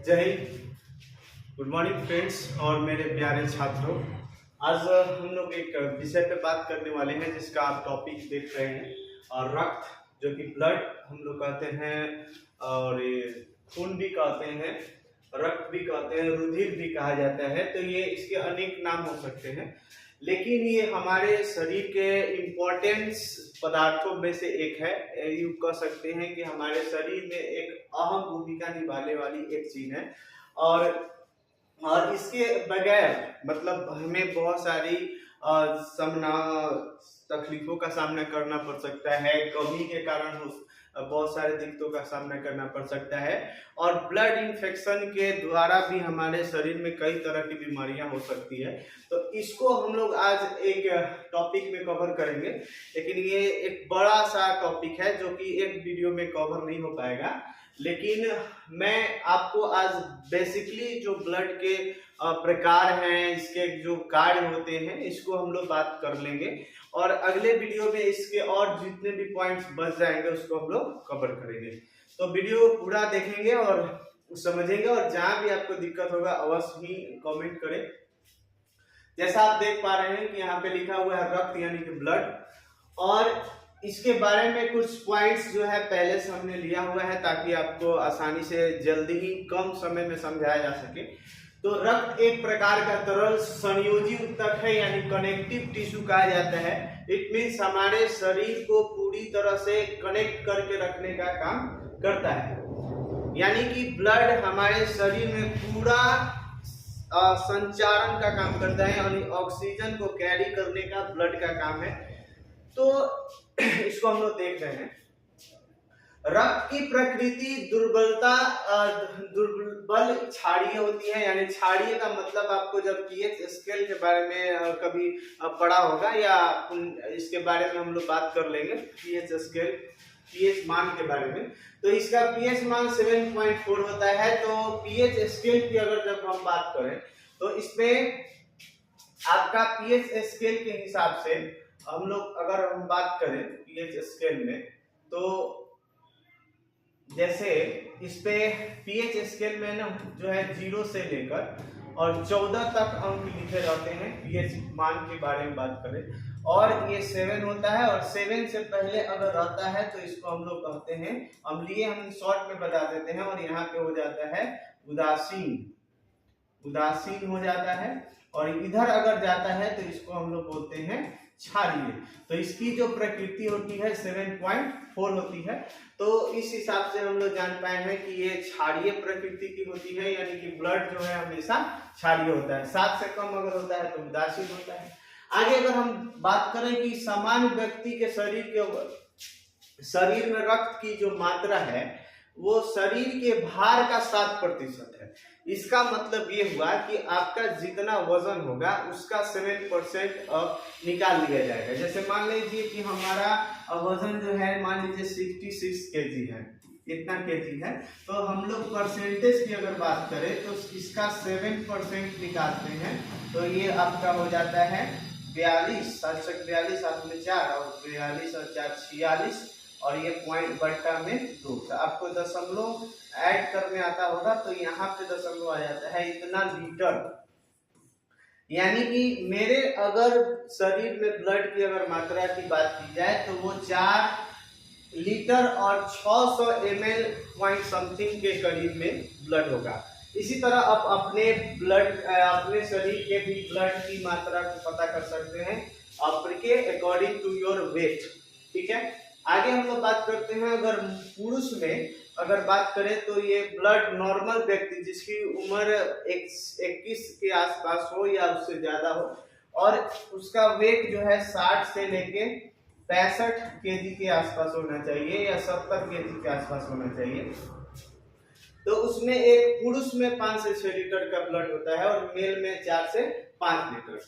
जय Hind. Good morning friends और मेरे प्यारे छात्रों। आज हम लोग एक विषय पे बात करने वाले हैं जिसका आप टॉपिक देख रहे हैं, और रक्त, जो कि ब्लड हम लोग कहते हैं, और ये खून भी कहते हैं, रक्त भी कहते हैं, रुधिर भी कहा जाता है। तो ये इसके अनेक नाम हो सकते हैं, लेकिन ये हमारे शरीर के इम्पोर्टेंस पदार्थों में से एक है। यूँ कह सकते हैं कि हमारे शरीर में एक अहम भूमिका निभाने वाली एक चीज है। और इसके बगैर मतलब हमें बहुत सारी सामना तकलीफों का सामना करना पड़ सकता है। कमी के कारण बहुत सारे दिक्कतों का सामना करना पड़ सकता है, और ब्लड इन्फेक्शन के द्वारा भी हमारे शरीर में कई तरह की बीमारियां हो सकती है। तो इसको हम लोग आज एक टॉपिक में कवर करेंगे, लेकिन ये एक बड़ा सा टॉपिक है जो कि एक वीडियो में कवर नहीं हो पाएगा। लेकिन मैं आपको आज बेसिकली जो ब्लड के प्रकार हैं, इसके जो कार्य होते हैं, इसको हम लोग बात कर लेंगे, और अगले वीडियो में इसके और जितने भी पॉइंट्स बच जाएंगे उसको हम लोग कवर करेंगे। तो वीडियो पूरा देखेंगे और समझेंगे, और जहां भी आपको दिक्कत होगा अवश्य ही कमेंट करें। जैसा आप देख पा रहे हैं कि यहाँ पे लिखा हुआ है रक्त यानी कि ब्लड, और इसके बारे में कुछ पॉइंट्स जो है पहले से हमने लिया हुआ है ताकि आपको आसानी से जल्दी ही कम समय में समझाया जा सके। तो रक्त एक प्रकार का तरल संयोजी ऊतक है, यानी कनेक्टिव टिश्यू कहा जाता है। इट मीन्स हमारे शरीर को पूरी तरह से कनेक्ट करके रखने का काम करता है। यानी कि ब्लड हमारे शरीर में पूरा संचारण का काम करता है, यानी ऑक्सीजन को कैरी करने का ब्लड का काम है। तो इसको हम लोग देख रहे हैं। रक्त की प्रकृति दुर्बल क्षारीय होती है, यानी क्षारीय का मतलब आपको जब पीएच स्केल के बारे में कभी पढ़ा होगा, या इसके बारे में हम लोग बात कर लेंगे, पीएच स्केल, पीएच मान के बारे में। तो इसका पीएच मान 7.4 होता है। तो पीएच स्केल की अगर जब हम बात करें तो इसमें आपका पीएच स्केल के हिसाब से हम लोग अगर हम बात करें पीएच स्केल में, तो जैसे इस पे पीएच स्केल में ना जो है 0 से लेकर और 14 तक अंक लिखे जाते हैं पीएच मान के बारे में बात करें, और ये 7 होता है, और 7 से पहले अगर रहता है तो इसको हम लोग कहते हैं अम्लीय। हम शॉर्ट में बता देते हैं, और यहाँ पे हो जाता है उदासीन, उदासीन हो जाता है। और इधर अगर जाता है तो इसको हम लोग बोलते हैं क्षारीय। तो इसकी जो प्रकृति होती है 7.4 होती है। तो इस हिसाब से हम लोग जान पाए हैं कि ये क्षारीय प्रकृति की होती है, यानी कि ब्लड जो है हमेशा क्षारीय होता है। 7 से कम अगर होता है तो उदासीन होता है। आगे अगर हम बात करें कि सामान्य व्यक्ति के शरीर में रक्त की जो मात्रा है वो शरीर के भार का 7% है। इसका मतलब ये हुआ कि आपका जितना वजन होगा उसका 7% निकाल लिया जाएगा। जैसे मान लीजिए कि हमारा वजन जो है मान लीजिए 66 केजी है, इतना केजी है, तो हम लोग परसेंटेज की अगर बात करें तो इसका 7% निकालते हैं, तो ये आपका हो जाता है 42, 742 हाथ में 4, और 42 और 4 46, और ये पॉइंट बट्टा में 2। तो आपको दशमलव ऐड करने आता होगा, तो यहाँ पे दशमलव आ जाता है इतना लीटर। यानी कि मेरे अगर शरीर में ब्लड की अगर मात्रा की बात की जाए तो वो 4 लीटर और 600 ml पॉइंट समथिंग के करीब में ब्लड होगा। इसी तरह आप अपने शरीर के भी ब्लड की मात्रा को पता कर सकते हैं आपके अकॉर्डिंग टू योर वेट। ठीक है, आगे हम लोग बात करते हैं। अगर पुरुष में अगर बात करें तो ये ब्लड नॉर्मल व्यक्ति जिसकी उम्र 21 के आसपास हो या उससे ज्यादा हो, और उसका वेट जो है 60 से लेके 65 केजी के आसपास होना चाहिए, या 70 केजी के आसपास होना चाहिए। तो उसमें एक पुरुष में 5 से 6 लीटर का ब्लड होता है, और मेल में 4 से 5 लीटर।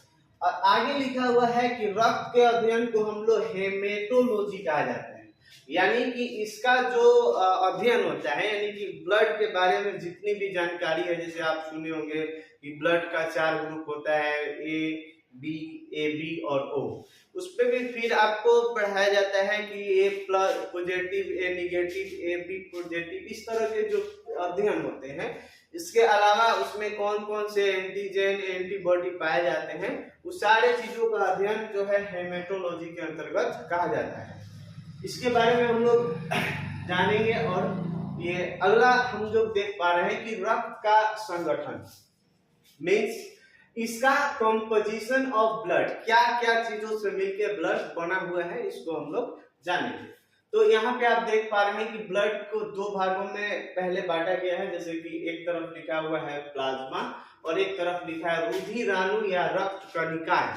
और आगे लिखा हुआ है कि रक्त के अध्ययन को हम लोग हेमेटोलॉजी कहा जाता है। यानी कि इसका जो अध्ययन होता है, यानी कि ब्लड के बारे में जितनी भी जानकारी है, जैसे आप सुने होंगे कि ब्लड का 4 ग्रुप होता है, ए बी, ए बी और ओ। उसपे भी फिर आपको पढ़ाया जाता है कि A plus positive, A negative, A B positive, इस तरह के जो अध्ययन होते हैं। इसके अलावा उसमें कौन कौन से एंटीजन एंटीबॉडी पाए जाते हैं, उस सारे चीजों का अध्ययन जो है हेमेटोलॉजी के अंतर्गत कहा जाता है। इसके बारे में हम लोग जानेंगे। और ये अगला हम लोग देख पा रहे हैं कि रक्त का संगठन मीन्स इसका कंपोजिशन ऑफ ब्लड, क्या क्या चीजों से मिलकर ब्लड बना हुआ है, इसको हम लोग जानेंगे। तो यहाँ पे आप देख पा रहे हैं कि ब्लड को दो भागों में पहले बांटा गया है, जैसे कि एक तरफ लिखा हुआ है प्लाज्मा और एक तरफ लिखा है रुधिराणु या रक्त कणिकाएं।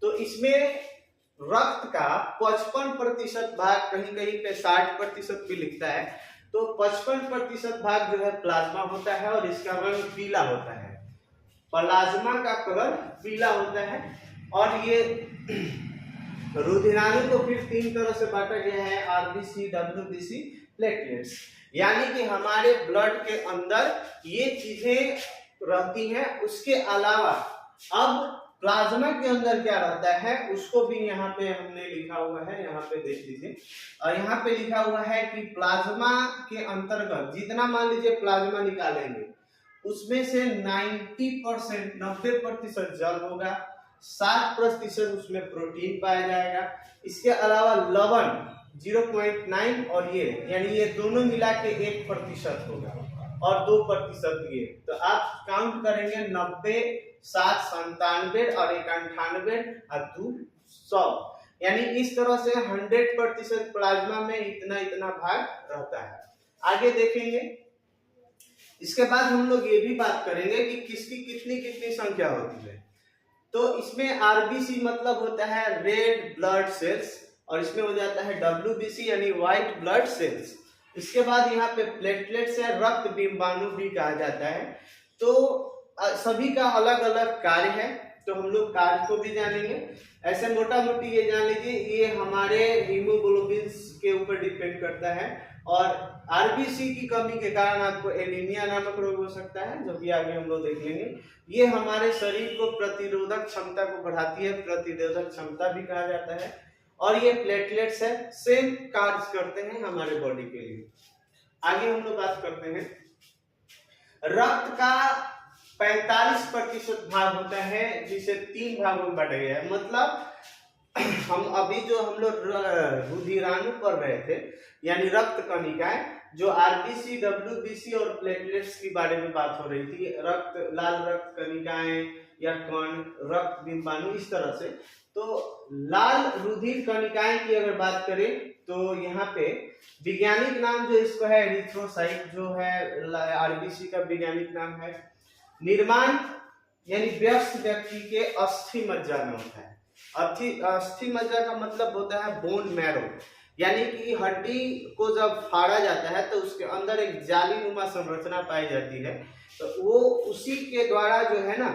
तो इसमें रक्त का 55% भाग, कहीं कहीं पे 60% भी लिखता है, तो 55% भाग जो है प्लाज्मा होता है और इसका रंग पीला होता है। प्लाज्मा का कलर पीला होता है। और ये रुधिराणु को फिर 3 तरह से बांटा गया है, आरबीसी, डब्ल्यूबीसी, प्लेटलेट्स। यानी कि हमारे ब्लड के अंदर ये चीजें रहती हैं। उसके अलावा अब प्लाज्मा के अंदर क्या रहता है उसको भी यहाँ पे हमने लिखा हुआ है, यहाँ पे देख लीजिए। और यहाँ पे लिखा हुआ है कि प्लाज्मा के अंतर्गत जितना मान लीजिए प्लाज्मा निकालेंगे उसमें से 90% जल होगा, 7% उसमें प्रोटीन पाया जाएगा। इसके अलावा लवण 0.9 और ये यानी ये दोनों मिला के 1% होगा और 2% ये। तो आप काउंट करेंगे 90, 7, 97 और 1 98 और 2 100। यानी इस तरह से 100% प्लाज्मा में इतना इतना भाग रहता है। आगे देखेंगे। इसके बाद हम लोग ये भी बात करेंगे कि किसकी कितनी कितनी संख्या होती है। तो इसमें आरबीसी मतलब होता है रेड ब्लड सेल्स और इसमें हो जाता है डब्ल्यूबीसी यानी व्हाइट ब्लड सेल्स। इसके बाद यहाँ पे प्लेटलेट्स है, रक्त बिंबाणु भी कहा जाता है। तो सभी का अलग अलग कार्य है, तो हम लोग कार्य को भी जानेंगे। ऐसे मोटा मोटी ये जान लीजिए, ये हमारे हीमोग्लोबिन के ऊपर डिपेंड करता है और आरबीसी की कमी के कारण आपको एनीमिया नामक रोग हो सकता है, जो कि आगे हम लोग देख लेंगे। ये हमारे शरीर को प्रतिरोधक क्षमता को बढ़ाती है, प्रतिरोधक क्षमता भी कहा जाता है। और ये प्लेटलेट्स है, सेम कार्य करते हैं हमारे बॉडी के लिए। आगे हम लोग बात करते हैं। रक्त का 45% भाग होता है जिसे 3 भागों में बांटा गया है। मतलब हम अभी जो हम लोग रुधिराणु पढ़ रहे थे यानी रक्त कणिकाएं, जो आरबीसी, डब्ल्यूबीसी और प्लेटलेट्स के बारे में बात हो रही थी, रक्त, लाल रक्त कणिकाएं या कण, रक्त बिंबाणु, इस तरह से। तो लाल रुधिर कणिकाएं की अगर बात करें तो यहाँ पे वैज्ञानिक नाम जो इसको है एरिथ्रोसाइट, जो है आरबीसी का वैज्ञानिक नाम है। निर्माण यानी व्यस्त व्यक्ति के अस्थि मज्जा में होता है। अस्थि मज्जा का मतलब होता है बोन मैरो, यानी कि हड्डी को जब फाड़ा जाता है तो उसके अंदर एक जालीनुमा संरचना पाई जाती है। तो वो उसी के द्वारा जो है ना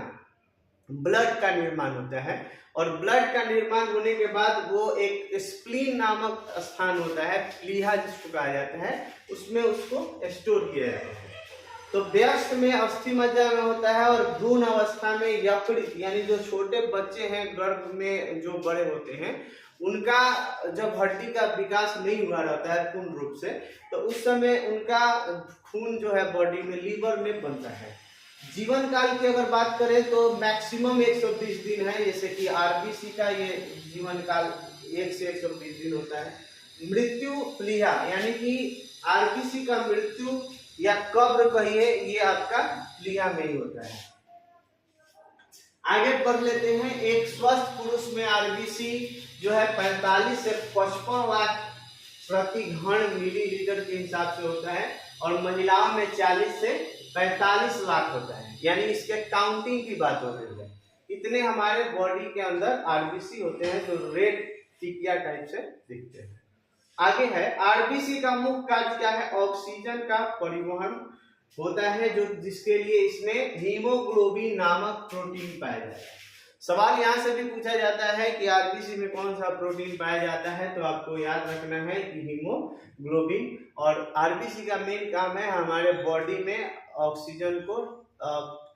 ब्लड का निर्माण होता है। और ब्लड का निर्माण होने के बाद वो एक स्प्लीन नामक स्थान होता है, प्लीहा जिसको कहा जाता है, उसमें उसको स्टोर किया जाता है। तो व्यस्त में अस्थि मज्जा में होता है और भ्रूण अवस्था में यकृत यानी जो छोटे बच्चे हैं गर्भ में जो बड़े होते हैं उनका जब हड्डी का विकास नहीं हुआ रहता है पूर्ण रूप से, तो उस समय उनका खून जो है बॉडी में लीवर में बनता है। जीवन काल की अगर बात करें तो मैक्सिमम 120 दिन है, जैसे कि आरबीसी का ये जीवन काल 1 से 120 दिन होता है। मृत्यु प्लीहा यानी कि आरबीसी का मृत्यु या कब्र कहिए, ये आपका प्लीहा में ही होता है। आगे बढ़ लेते हैं। एक स्वस्थ पुरुष में आरबीसी जो है 45 से 55 लाख प्रति घन मिलीलीटर के हिसाब से होता है और महिलाओं में 40 से 45 लाख होता है। यानी इसके काउंटिंग की बात हो रही है। इतने हमारे बॉडी के अंदर आरबीसी होते हैं जो रेड टिकिया टाइप से दिखते हैं। आगे है आरबीसी का मुख्य कार्य क्या है? ऑक्सीजन का परिवहन होता है, जो जिसके लिए इसमें हीमोग्लोबिन नामक प्रोटीन पाया जाता है। सवाल यहाँ से भी पूछा जाता है कि आरबीसी में कौन सा प्रोटीन पाया जाता है, तो आपको याद रखना है कि हीमोग्लोबिन। और आरबीसी का मेन काम है हमारे बॉडी में ऑक्सीजन को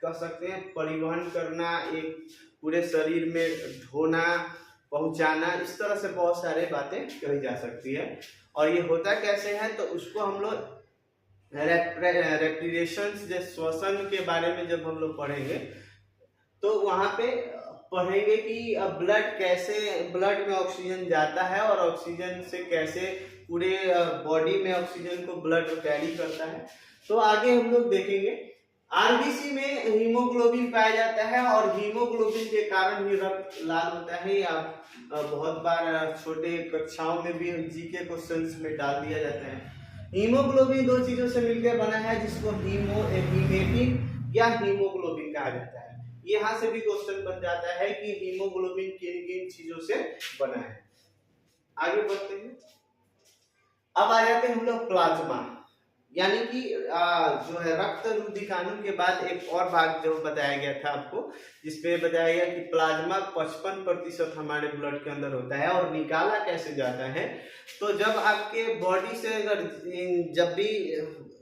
कह सकते हैं परिवहन करना, एक पूरे शरीर में ढोना, पहुंचाना, इस तरह से बहुत सारे बातें कही जा सकती है। और ये होता कैसे है, तो उसको हम लोग रेस्पिरेशन, श्वसन के बारे में जब हम लोग पढ़ेंगे तो वहां पे पढ़ेंगे कि ब्लड में ऑक्सीजन जाता है और ऑक्सीजन से कैसे पूरे बॉडी में ऑक्सीजन को ब्लड कैरी करता है। तो आगे हम लोग देखेंगे। आरबीसी में हीमोग्लोबिन पाया जाता है और हीमोग्लोबिन के कारण ही रक्त लाल होता है। या बहुत बार छोटे कक्षाओं में भी जीके क्वेश्चंस में डाल दिया जाता है। हीमोग्लोबिन दो चीजों से मिलकर बना है, जिसको हीमेटिन या हीमोग्लोबिन कहा जाता है। यहाँ से भी क्वेश्चन बन जाता है कि हीमोग्लोबिन किन किन चीजों से बना है। आगे बढ़ते हैं। अब आ जाते हैं हम लोग प्लाज्मा, यानी कि जो है रक्त रुधिकाणु के बाद एक और भाग जो बताया गया था आपको, जिसपे बताया गया कि प्लाज्मा 55% हमारे ब्लड के अंदर होता है। और निकाला कैसे जाता है, तो जब आपके बॉडी से अगर जब भी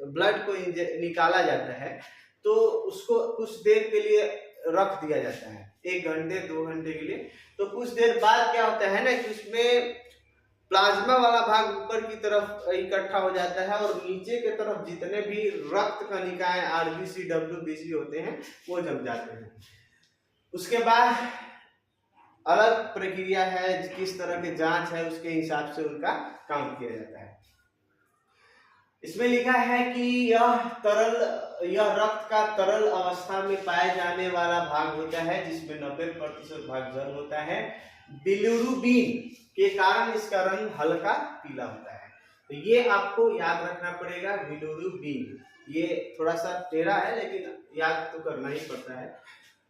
ब्लड को निकाला जाता है तो उसको कुछ देर के लिए रख दिया जाता है, 1 घंटे 2 घंटे के लिए। तो कुछ देर बाद क्या होता है ना कि उसमें प्लाज्मा वाला भाग ऊपर की तरफ इकट्ठा हो जाता है और नीचे की तरफ जितने भी रक्त कणिकाएं आरबीसी डब्ल्यूबीसी होते हैं वो जम जाते हैं। उसके बाद अलग प्रक्रिया है, किस तरह की जांच है उसके हिसाब से उनका काम किया जाता है। इसमें लिखा है कि यह रक्त का तरल अवस्था में पाए जाने वाला भाग होता है, जिसमें 90% भाग जल होता है। बिलिरुबिन के कारण इसका रंग हल्का पीला होता है। तो ये आपको याद रखना पड़ेगा, बिलिरुबिन। ये थोड़ा सा टेढ़ा है लेकिन याद तो करना ही पड़ता है।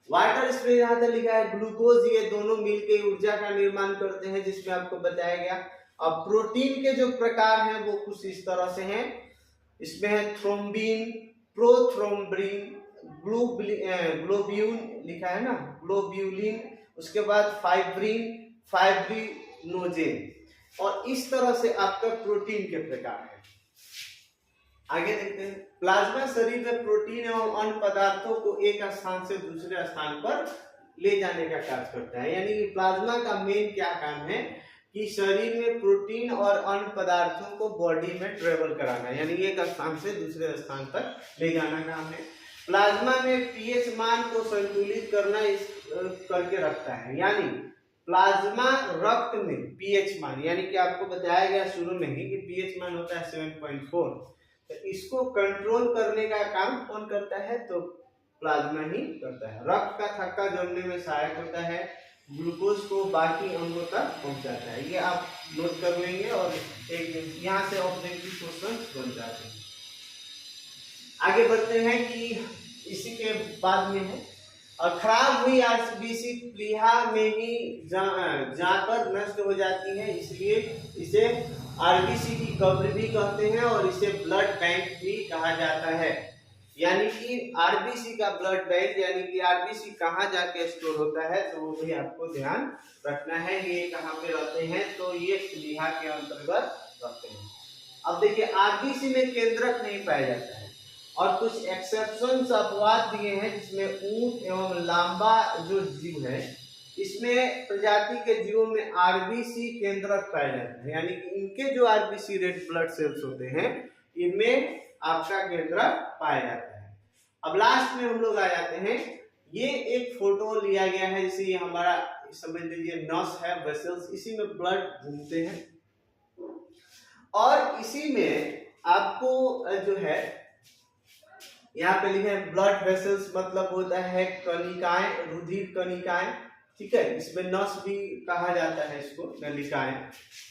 वाटर, इसमें यहाँ तक लिखा है ग्लूकोज, ये दोनों मिलकर ऊर्जा का निर्माण करते हैं, जिसमें आपको बताया गया। अब प्रोटीन के जो प्रकार हैं वो कुछ इस तरह से हैं। इसमें है थ्रोम्बिन, प्रोथ्रोम्बिन, ग्लोब्यून लिखा है ना, ग्लोब्यूलिन, उसके बाद फाइब्रिन, फाइब्रिनोजेन, और इस तरह से आपका प्रोटीन के प्रकार है। आगे देखते हैं। प्लाज्मा शरीर में प्रोटीन एवं अन्य पदार्थों को एक स्थान से दूसरे स्थान पर ले जाने का कार्य करता है। यानी कि प्लाज्मा का मेन क्या काम है कि शरीर में प्रोटीन और अन्य पदार्थों को बॉडी में ट्रेवल कराना, यानी एक स्थान से दूसरे स्थान पर ले जाना काम है। प्लाज्मा में पीएच मान को संतुलित करके रखता है। यानी प्लाज्मा रक्त में पीएच मान, यानी कि आपको बताया गया शुरू में ही कि पीएच मान होता है 7.4, तो इसको कंट्रोल करने का काम कौन करता है, तो प्लाज्मा ही करता है। रक्त का थक्का जमने में सहायक होता है, ग्लूकोज को बाकी अंगों तक पहुंचाता है। ये आप नोट कर लेंगे और एक यहाँ से ऑब्जेक्टिव क्वेश्चन बन जाते हैं। आगे बढ़ते हैं कि इसी के बाद में है और खराब हुई आरबीसी प्लीहा में ही जाकर नष्ट हो जाती है, इसलिए इसे आरबीसी की कब्र भी कहते हैं और इसे ब्लड बैंक भी कहा जाता है। यानी कि आरबीसी का ब्लड बैंक, यानी कि आरबीसी कहाँ जाके स्टोर होता है, तो वो भी आपको ध्यान रखना है। ये कहाँ पे रहते हैं, तो ये प्लीहा के अंतर्गत रहते हैं। अब देखिए आरबीसी में केंद्रक नहीं पाया जाता है और कुछ एक्सेप्शंस अपवाद दिए हैं, जिसमें ऊंट एवं लांबा जो जीव है इसमें प्रजाति के जीवों में आरबीसी केंद्रक पाए जाते हैं। यानी कि इनके जो आरबीसी रेड ब्लड सेल्स होते हैं इनमें आपका केंद्रक पाया जाता है। अब लास्ट में हम लोग आ जाते हैं। ये एक फोटो लिया गया है, जैसे ये हमारा समझ लीजिए नस है, वेसल्स, इसी में ब्लड घूमते हैं और इसी में आपको जो है यहाँ पे लिखे हैं ब्लड वेसल्स, मतलब होता है कणिकाएं, रुधिर कणिकाएं, ठीक है। इसमें नस भी कहा जाता है इसको, नलिकाएं।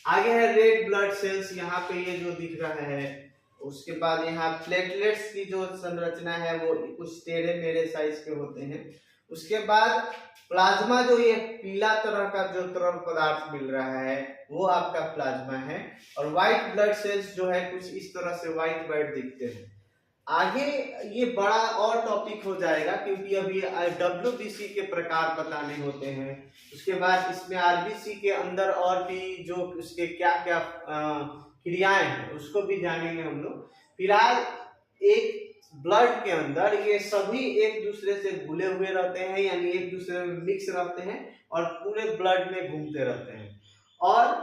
आगे है रेड ब्लड सेल्स, यहाँ पे ये जो दिख रहा है। उसके बाद यहाँ प्लेटलेट्स की जो संरचना है वो कुछ टेढ़े मेढ़े साइज के होते हैं। उसके बाद प्लाज्मा, जो ये पीला तरह का जो तरल पदार्थ मिल रहा है वो आपका प्लाज्मा है। और व्हाइट ब्लड सेल्स जो है कुछ इस तरह से व्हाइट व्हाइट दिखते हैं। आगे ये बड़ा और टॉपिक हो जाएगा, क्योंकि अभी डब्ल्यूबीसी के प्रकार बताने होते हैं। उसके बाद इसमें आरबीसी के अंदर और भी जो उसके क्या क्या क्रियाएं हैं उसको भी जानेंगे हम लोग। फिलहाल एक ब्लड के अंदर ये सभी एक दूसरे से घुले हुए रहते हैं, यानी एक दूसरे में मिक्स रहते हैं और पूरे ब्लड में घूमते रहते हैं। और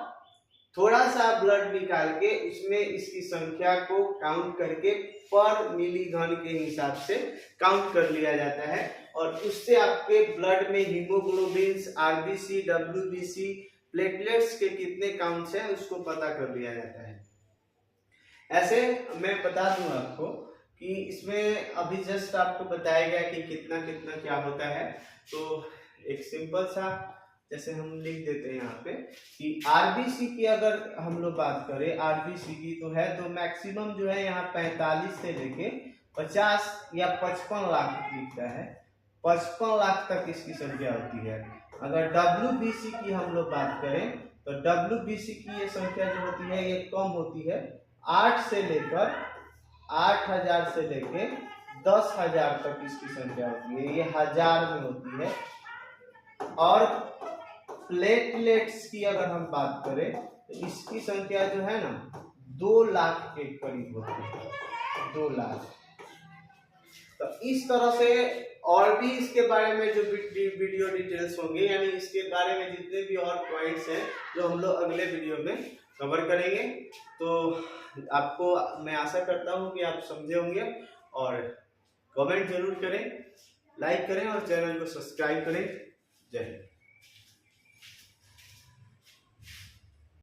थोड़ा सा ब्लड निकाल के उसमें इसकी संख्या को काउंट करके पर मिलीघन के हिसाब से काउंट कर लिया जाता है, और उससे आपके ब्लड में हीमोग्लोबिन, आरबीसी, डब्ल्यूबीसी, प्लेटलेट्स के कितने काउंट्स हैं उसको पता कर लिया जाता है। ऐसे मैं बता दूं आपको कि इसमें अभी जस्ट आपको बताया गया कि कितना कितना क्या होता है। तो एक सिंपल सा जैसे हम लिख देते हैं यहाँ पे कि आरबीसी की अगर हम लोग बात करें, आरबीसी की तो है तो मैक्सिमम जो है यहाँ 45 से लेके 50 या 55 लाख लिखता है, 55 लाख तक इसकी संख्या होती है। अगर डब्ल्यूबीसी की हम लोग बात करें तो डब्ल्यूबीसी की ये संख्या जो होती है ये कम होती है, 8 से लेकर 8000 से लेके 10,000 तक इसकी संख्या होती है, ये हजार में होती है। और प्लेटलेट्स की अगर हम बात करें तो इसकी संख्या जो है ना 2 लाख के करीब होती है, 2 लाख। तो इस तरह से और भी इसके बारे में जो वीडियो डिटेल्स होंगे, यानी इसके बारे में जितने भी और पॉइंट्स हैं जो हम लोग अगले वीडियो में कवर करेंगे। तो आपको मैं आशा करता हूं कि आप समझे होंगे, और कमेंट जरूर करें, लाइक करें और चैनल को सब्सक्राइब करें। जय हिंद।